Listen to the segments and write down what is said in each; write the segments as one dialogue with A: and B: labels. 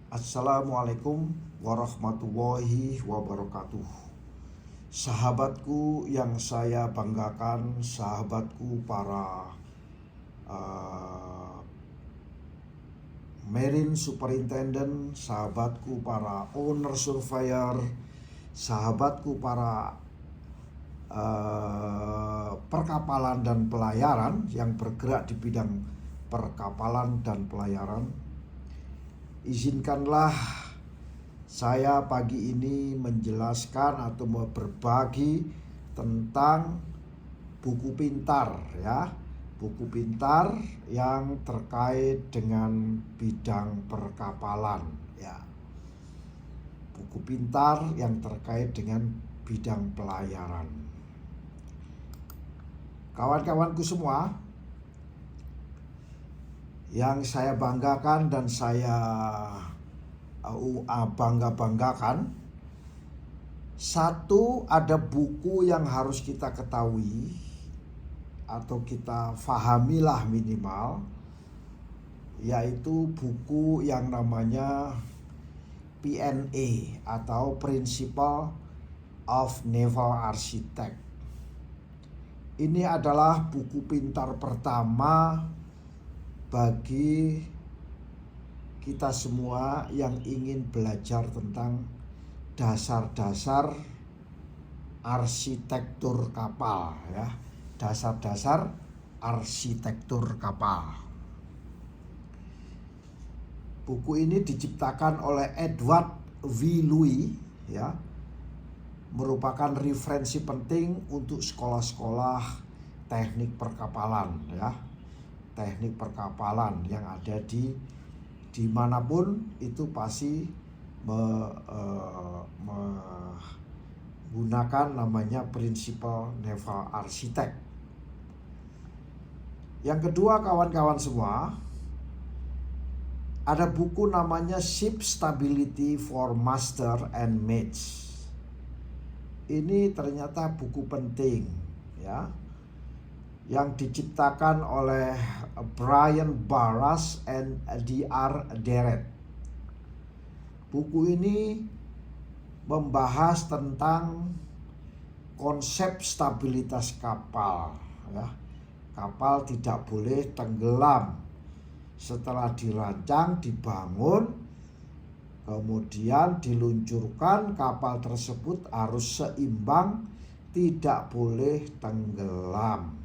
A: Assalamualaikum warahmatullahi wabarakatuh. Sahabatku yang saya banggakan, sahabatku para uh, Marine Superintendent, sahabatku para owner surveyor, sahabatku para perkapalan dan pelayaran yang bergerak di bidang perkapalan dan pelayaran. Izinkanlah saya pagi ini menjelaskan atau berbagi tentang buku pintar ya. Buku pintar yang terkait dengan bidang perkapalan ya. Buku pintar yang terkait dengan bidang pelayaran. Kawan-kawanku semua, yang saya banggakan dan saya bangga-banggakan, satu, ada buku yang harus kita ketahui atau kita fahamilah minimal, yaitu buku yang namanya PNA atau Principle of Naval Architect. Ini adalah buku pintar pertama bagi kita semua yang ingin belajar tentang dasar-dasar arsitektur kapal ya. Dasar-dasar arsitektur kapal. Buku ini diciptakan oleh Edward V. Louis ya. Merupakan referensi penting untuk sekolah-sekolah teknik perkapalan ya. Teknik perkapalan yang ada dimanapun itu pasti menggunakan namanya Principle Naval Architect. Yang kedua, kawan-kawan semua, ada buku namanya Ship Stability for Master and Mates. Ini ternyata buku penting ya, yang diciptakan oleh Brian Barras and D.R. Deret. Buku ini membahas tentang konsep stabilitas kapal ya. Kapal tidak boleh tenggelam setelah dirancang, dibangun, kemudian diluncurkan. Kapal tersebut harus seimbang, tidak boleh tenggelam.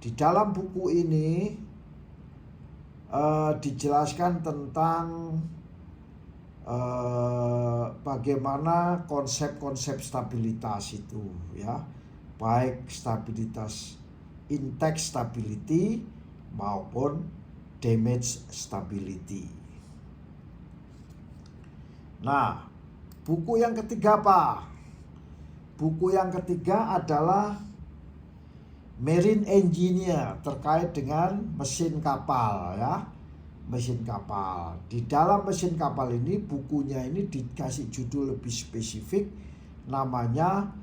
A: Di dalam buku ini dijelaskan tentang bagaimana konsep-konsep stabilitas itu ya, baik stabilitas intake stability maupun damage stability. Nah, buku yang ketiga apa? Buku yang ketiga adalah Marine Engineer terkait dengan mesin kapal ya. Mesin kapal. Di dalam mesin kapal ini, bukunya ini dikasih judul lebih spesifik, namanya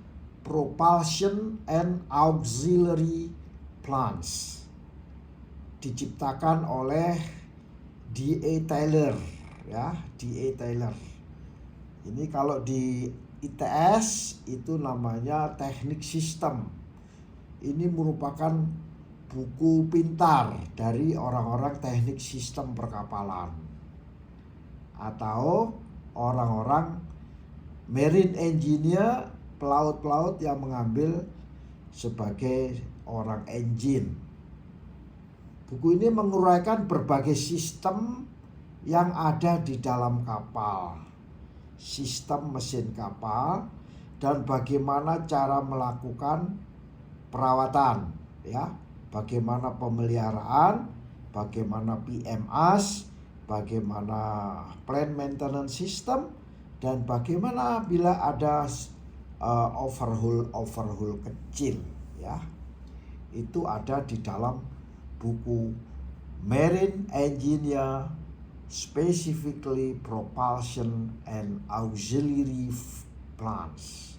A: Propulsion and Auxiliary Plants. Diciptakan oleh D.A. Taylor ya, D.A. Taylor. Ini kalau di ITS itu namanya teknik sistem. Ini merupakan buku pintar dari orang-orang teknik sistem perkapalan atau orang-orang marine engineer, pelaut-pelaut yang mengambil sebagai orang engine. Buku ini menguraikan berbagai sistem yang ada di dalam kapal, sistem mesin kapal, dan bagaimana cara melakukan perawatan ya, bagaimana pemeliharaan, bagaimana PMS, bagaimana plant maintenance system, dan bagaimana bila ada overhaul kecil ya. Itu ada di dalam buku Marine Engineer, specifically Propulsion and Auxiliary Plants.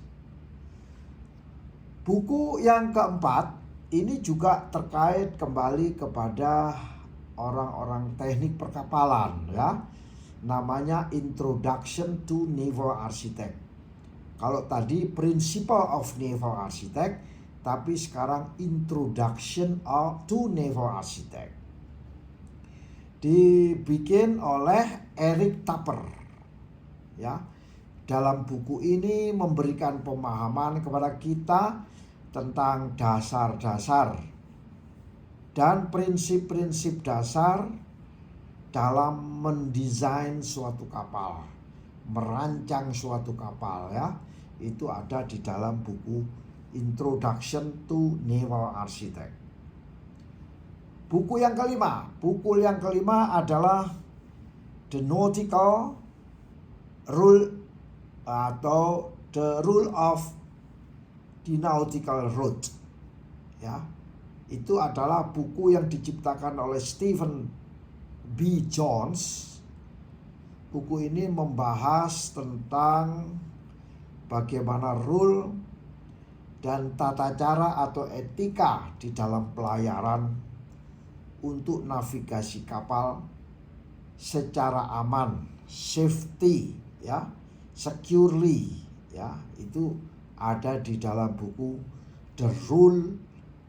A: Buku yang keempat ini juga terkait kembali kepada orang-orang teknik perkapalan ya. Namanya Introduction to Naval Architect. Kalau tadi Principle of Naval Architect, tapi sekarang Introduction to Naval Architect. Dibikin oleh Eric Tupper. Ya. Dalam buku ini memberikan pemahaman kepada kita tentang dasar-dasar dan prinsip-prinsip dasar dalam mendesain suatu kapal, merancang suatu kapal ya. Itu ada di dalam buku Introduction to Naval Architect. Buku yang kelima adalah The Nautical Rule atau The Rule of the Nautical Road. Ya. Itu adalah buku yang diciptakan oleh Stephen B. Jones. Buku ini membahas tentang bagaimana rule dan tata cara atau etika di dalam pelayaran untuk navigasi kapal secara aman, safety ya, securely ya. Itu ada di dalam buku The Rule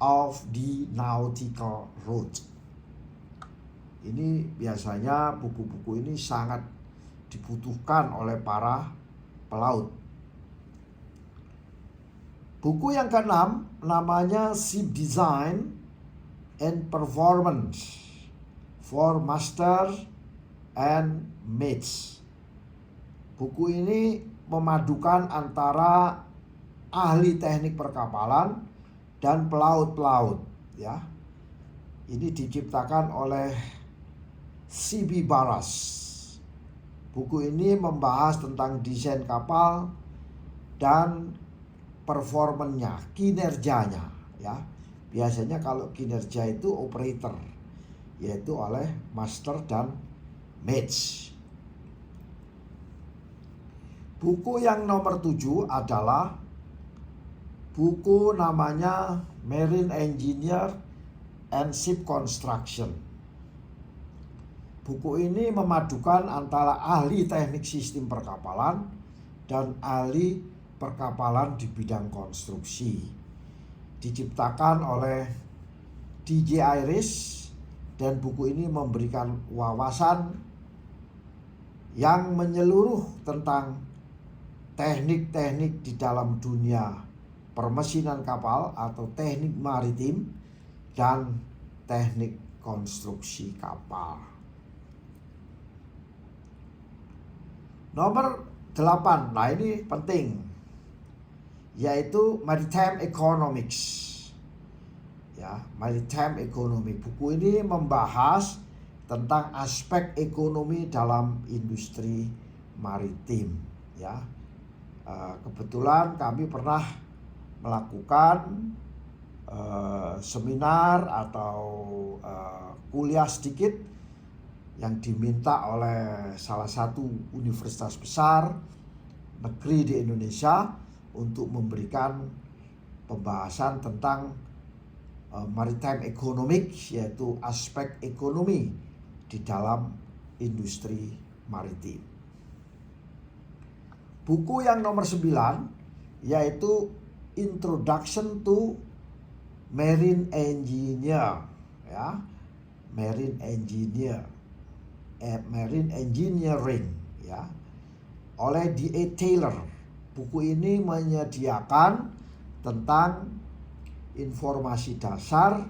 A: of the Nautical Road. Ini biasanya buku-buku ini sangat dibutuhkan oleh para pelaut. Buku yang keenam namanya Ship Design and Performance for Master and Mates. Buku ini memadukan antara ahli teknik perkapalan dan pelaut-pelaut ya. Ini diciptakan oleh C.B. Barras. Buku ini membahas tentang desain kapal dan performanya, kinerjanya ya. Biasanya kalau kinerja itu operator, yaitu oleh master dan mates. Buku yang nomor 7 adalah buku namanya Marine Engineer and Ship Construction. Buku ini memadukan antara ahli teknik sistem perkapalan dan ahli perkapalan di bidang konstruksi. Diciptakan oleh D.J. Iris, dan buku ini memberikan wawasan yang menyeluruh tentang teknik-teknik di dalam dunia permesinan kapal atau teknik maritim dan teknik konstruksi kapal. Nomor 8, nah ini penting, yaitu Maritime Economics. Ya, Maritime Economy. Buku ini membahas tentang aspek ekonomi dalam industri maritim. Ya, kebetulan kami pernah melakukan seminar atau kuliah sedikit yang diminta oleh salah satu universitas besar negeri di Indonesia untuk memberikan pembahasan tentang maritime economics, yaitu aspek ekonomi di dalam industri maritim. Buku yang nomor 9 yaitu Introduction to Marine Engineer ya, Marine Engineering ya, oleh D.A. Taylor. Buku ini menyediakan tentang informasi dasar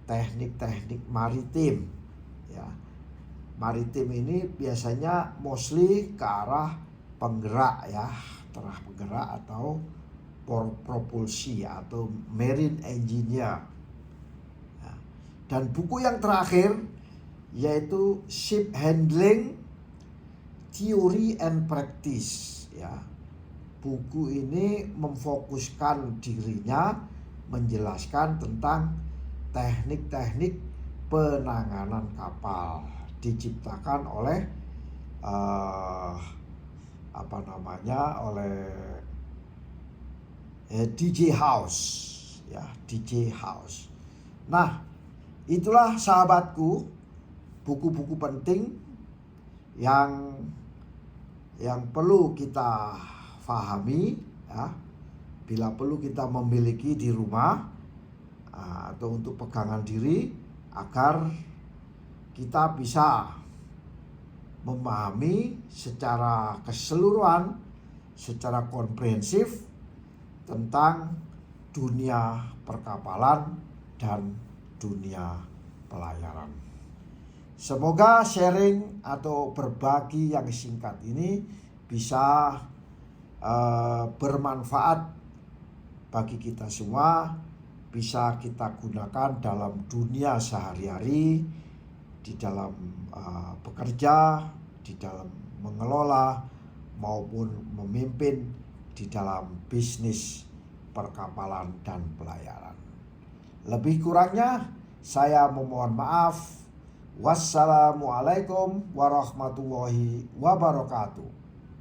A: teknik-teknik maritim ya. Maritim ini biasanya mostly ke arah penggerak ya, terah penggerak atau propulsi atau marine engineer ya. Dan buku yang terakhir yaitu Ship Handling Theory and Practice ya. Buku ini memfokuskan dirinya menjelaskan tentang teknik-teknik penanganan kapal, diciptakan oleh D.J. House ya, D.J. House. Nah, itulah sahabatku buku-buku penting yang perlu kita fahami, ya. Bila perlu kita memiliki di rumah atau untuk pegangan diri, agar kita bisa memahami secara keseluruhan, secara komprehensif tentang dunia perkapalan dan dunia pelayaran. Semoga sharing atau berbagi yang singkat ini bisa bermanfaat bagi kita semua, bisa kita gunakan dalam dunia sehari-hari, di dalam bekerja, di dalam mengelola maupun memimpin di dalam bisnis perkapalan dan pelayaran. Lebih kurangnya saya memohon maaf. Wassalamualaikum warahmatullahi wabarakatuh.